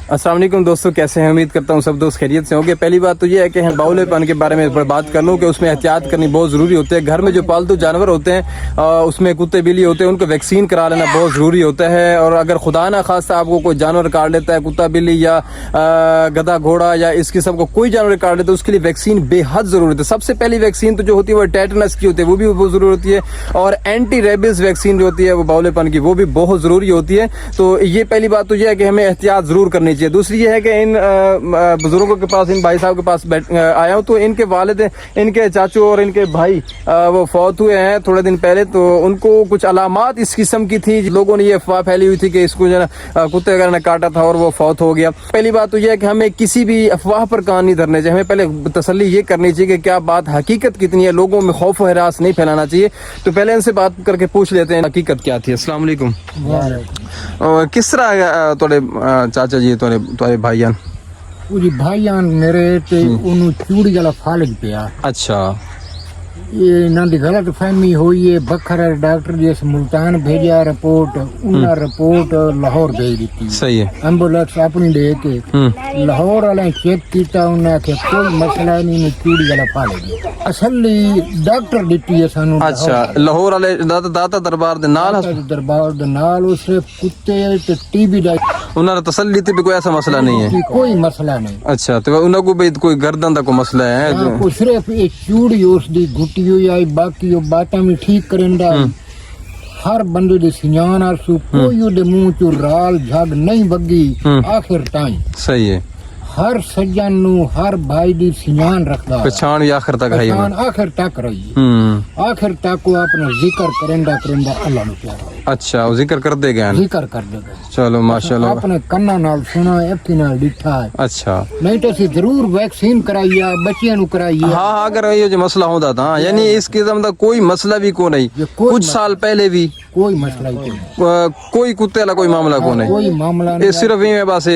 अस्सलाम वालेकुम दोस्तों, कैसे हैं? उम्मीद करता हूँ सब दोस्त खैरियत से होंगे। पहली बात तो ये है कि बाउलेपन के बारे में बात कर लूँ कि उसमें एहतियात करनी बहुत ज़रूरी होती है। घर में जो पालतू जानवर होते हैं उसमें कुत्ते बिल्ली होते हैं, उनको वैक्सीन करा लेना बहुत ज़रूरी होता है। और अगर खुदा ना खास्ता आपको कोई जानवर काट लेता है, कुत्ता बिल्ली या गधा घोड़ा या इस किस्म को कोई जानवर काट लेता है, उसके लिए वैक्सीन बेहद ज़रूरी है। सबसे पहली वैक्सीन तो जो होती है वो टेटनस की होती है, वो भी बहुत ज़रूरी होती है। और एंटी रेबीज वैक्सीन जो होती है वो बाउलेपन की, वो भी बहुत ज़रूरी होती है। तो ये पहली बात तो ये है कि हमें एहतियात ज़रूर करनी चाहिए। दूसरी ये है कि इन बुजुर्गों के पास, इन भाई साहब के पास आया हूँ तो इनके वालिद, इनके चाचू और इनके भाई वो फौत हुए हैं थोड़े दिन पहले। तो उनको कुछ अलामात इस किस्म की थी, लोगों ने ये अफवाह फैली हुई थी कि इसको जो है कुत्ते वगैरह ने काटा था और वो फौत हो गया। पहली बात तो ये है कि हमें किसी भी अफवाह पर कान नहीं धरने चाहिए। हमें पहले तसल्ली ये करनी चाहिए कि क्या बात हकीकत कितनी है, लोगों में खौफ व हरास नहीं फैलाना चाहिए। तो पहले इनसे बात करके पूछ लेते हैं हकीकत क्या थी। अस्सलाम वालेकुम। किस तरह थोड़े चाचा जी थोड़े भाईयान भाईयान मेरे ते उन्होंने चूड़ी वाला फालज पिया। अच्छा, ये ना दी गलत फहमी हुई है। बखर डॉक्टर जैसे मुल्तान भेजा रिपोर्ट, उन्हें रिपोर्ट लाहौर भेज दी। सही है। एम्बुलेंस अपनी दे के लाहौर वाले चेक किया, उन्हें आखे कोई मसला नहीं, चूड़ी वाला फालज असली डॉक्टर दिती है सानू। अच्छा, लाहौर वाले दाता दरबार दे नाल उसे कुत्ते ते टीबी दा उन्होंने तसल्ली थी भी कोई ऐसा मसला नहीं है, कोई मसला नहीं। अच्छा, तो उन्होंने को भी कोई गर्दन का कोई मसला है? को सिर्फ एक चूड़ी उसदी घुटी हुई आई, बाकी वो बातें भी ठीक करेंदा। हर बंदे दे सियान आसू, कोई उदे मुंह चो राल झग नहीं बगी आखिर टाइम। सही है। हर सज्जन नु हर भाई दी सियान रखदा, पहचान भी आखिर तक है, आखिर तक रही है। आखिर तक को अपना जिक्र करेंदा अल्लाह नु प्यारा। अच्छा, वो जिक्र कर दे गए, जिक्र कर दे गए। चलो माशाल्लाह, अपने कन्ना नाल सुना, अखी नाल डिठा है। अच्छा, नहीं तो जरूर वैक्सीन कराई है, बच्चियां नु कराई है। हाँ, अगर ये जो मसला होता था, यानी इस किस्म का कोई मसला भी को नहीं, कुछ साल पहले भी कोई मसला ही कोई कुत्ते वाला कोई मामला को नहीं, कोई मामला ये सिर्फ ये बस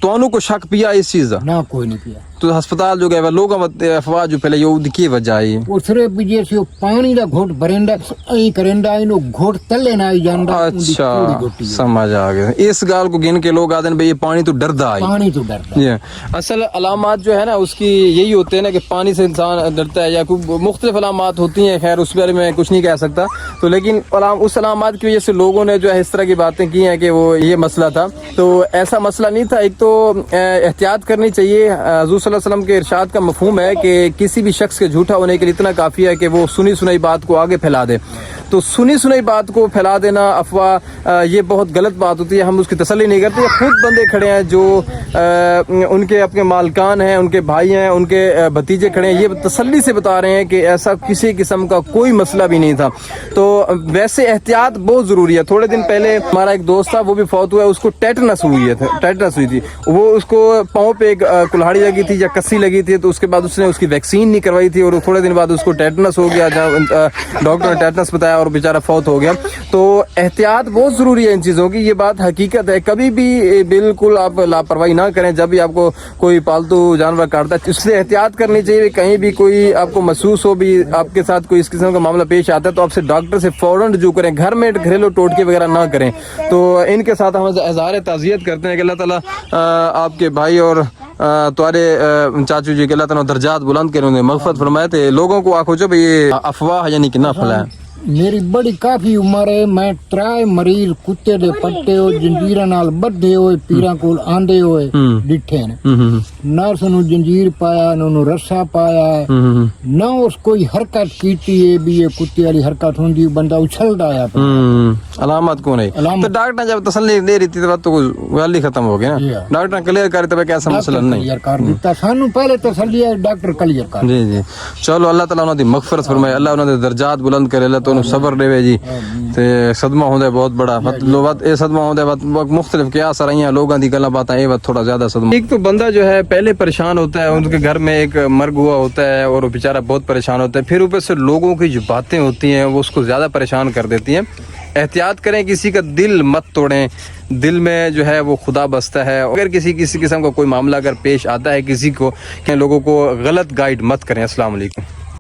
तो को शक पिया इस चीज ना, कोई नहीं पिया। तो अस्पताल जो गए लोग अफवाह जो पहले ये की वजह है वो सिर्फ जैसे पानी का घोट भरेंदा ऐ करेंदा, इनो घोट तले ना आई जांदा। अच्छा, समझ आ गया। इस गाल को गिन के लोग आते हैं भाई ये पानी तो डरदा है, पानी तो डरदा है। असल अलामात जो है ना उसकी यही होते हैं ना कि पानी से इंसान डरता है या कोई मुख्तलिफ अलामात होती हैं। खैर उस बारे में कुछ नहीं कह सकता। तो लेकिन उस अलामात की वजह से लोगों ने जो है इस तरह की बातें की हैं कि वो ये मसला था। तो ऐसा मसला नहीं था। एक तो एहतियात करनी चाहिए। हुज़ूर सल्लल्लाहु अलैहि वसल्लम के इरशाद का मफहूम है कि किसी भी शख्स के झूठा होने के लिए इतना काफ़ी है कि वो सुनी सुनाई बात को आगे फैला दे। तो सुनी सुनाई बात को फैला देना, अफवाह, ये बहुत गलत बात होती है। हम उसकी तसल्ली नहीं करते। खुद बंदे खड़े हैं जो उनके अपने मालकान हैं, उनके भाई हैं, उनके भतीजे खड़े हैं, ये तसल्ली से बता रहे हैं कि ऐसा किसी किस्म का कोई मसला भी नहीं था। तो वैसे एहतियात बहुत ज़रूरी है। थोड़े दिन पहले हमारा एक दोस्त था, वो भी फौत हुआ है, उसको टेटनस हुई थी। वो उसको पाँव पे एक कुल्हाड़ी लगी थी या कस्सी लगी थी, तो उसके बाद उसने उसकी वैक्सीन नहीं करवाई थी और थोड़े दिन बाद उसको टेटनस हो गया। डॉक्टर ने टेटनस बताया और बेचारा फौत हो गया। तो एहतियात बहुत ज़रूरी है इन चीज़ों की, ये बात हकीकत है। कभी भी बिल्कुल आप लापरवाही ना करें। जब भी आपको कोई पालतू जानवर काटता है उससे एहतियात करनी चाहिए। कहीं भी कोई आपको महसूस हो भी आपके साथ कोई इस किस्म का मामला पेश आता है तो आपसे डॉक्टर से फौरन रजू करें। घर में घरेलू टोटके वगैरह ना करें। तो इनके साथ हम इज़हार ताज़ियत करते हैं कि अल्लाह ताला आपके भाई और तुम्हारे चाचू जी के अल्लाह ताला दर्जात बुलंद करें, उन्हें मग़फ़िरत फरमाए। थे लोगों को आखो जो भाई ये अफवाह यानी कि ना फैलाए। मेरी बड़ी काफी उम्र है। मैं त्राए मरीज कुत्ते दे पट्टे हो जंजीर नाल बद्धे हुए पीरा कोल आंदे हुए डिठे ने। नर्स नु जंजीर पाया, नु रस्सा पाया, ना उस कोई हरकत कीती है भी ये कुत्ते वाली हरकत होंदी, बंदा उछलदा आया। अलामत को नहीं। तो डॉक्टर ने जब तसल्ली दे रही थी तो तो गल ही खत्म हो गई ना। डॉक्टर ने क्लियर कर दिया कैसा मसला नहीं, क्लियर कर दिता सानू पहले तसल्ली है, डॉक्टर क्लियर कर। जी जी, चलो अल्लाह ताला उन्हां दी मग़फ़िरत फरमाए, अल्लाह उन्हां दे दर्जात बुलंद करे, अल्लाह तो सबर देवे जी। ते सदमा होंदा बहुत बड़ा, मतलब ये सदमा होंदा मुख्तलिफ क्या असर आई लोगों की गल्लां बातां, ये थोड़ा ज्यादा सदमा। एक तो बंदा जो है पहले परेशान होता है, उनके घर में एक मर्ग हुआ होता है और वो बेचारा बहुत परेशान होता है। फिर ऊपर से लोगों की जो बातें होती हैं वो उसको ज्यादा परेशान कर देती हैं। एहतियात करें, किसी का दिल मत तोड़ें। दिल में जो है वो खुदा बसता है। अगर किसी किस्म का कोई मामला अगर पेश आता है किसी को, लोगों को गलत गाइड मत करें। अस्सलाम वालेकुम।